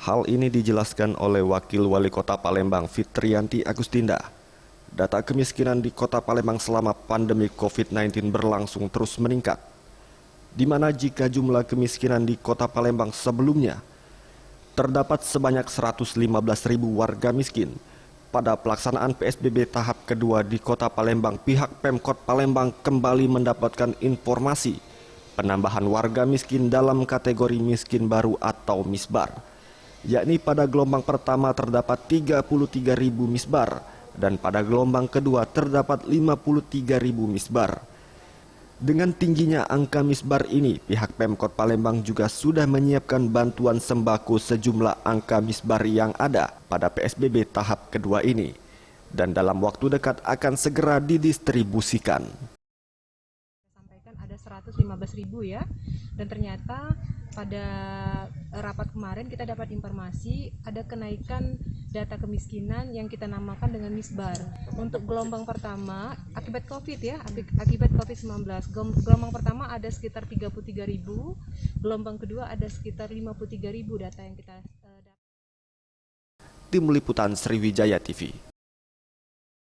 Hal ini dijelaskan oleh Wakil Wali Kota Palembang Fitriyanti Agustinda. Data kemiskinan di Kota Palembang selama pandemi COVID-19 berlangsung terus meningkat, di mana jika jumlah kemiskinan di Kota Palembang sebelumnya terdapat sebanyak 115.000 warga miskin. Pada pelaksanaan PSBB tahap kedua di Kota Palembang, pihak Pemkot Palembang kembali mendapatkan informasi penambahan warga miskin dalam kategori miskin baru atau misbar, yakni pada gelombang pertama terdapat 33.000 misbar dan pada gelombang kedua terdapat 53.000 misbar. Dengan tingginya angka misbar ini, pihak Pemkot Palembang juga sudah menyiapkan bantuan sembako sejumlah angka misbar yang ada pada PSBB tahap kedua ini, dan dalam waktu dekat akan segera didistribusikan. Sampaikan ada 115.000 ya, dan ternyata pada rapat kemarin kita dapat informasi ada kenaikan data kemiskinan yang kita namakan dengan misbar. Untuk gelombang pertama akibat COVID ya, akibat COVID-19. Gelombang pertama ada sekitar 33.000, gelombang kedua ada sekitar 53.000 data yang kita dapat. Tim Liputan Sriwijaya TV.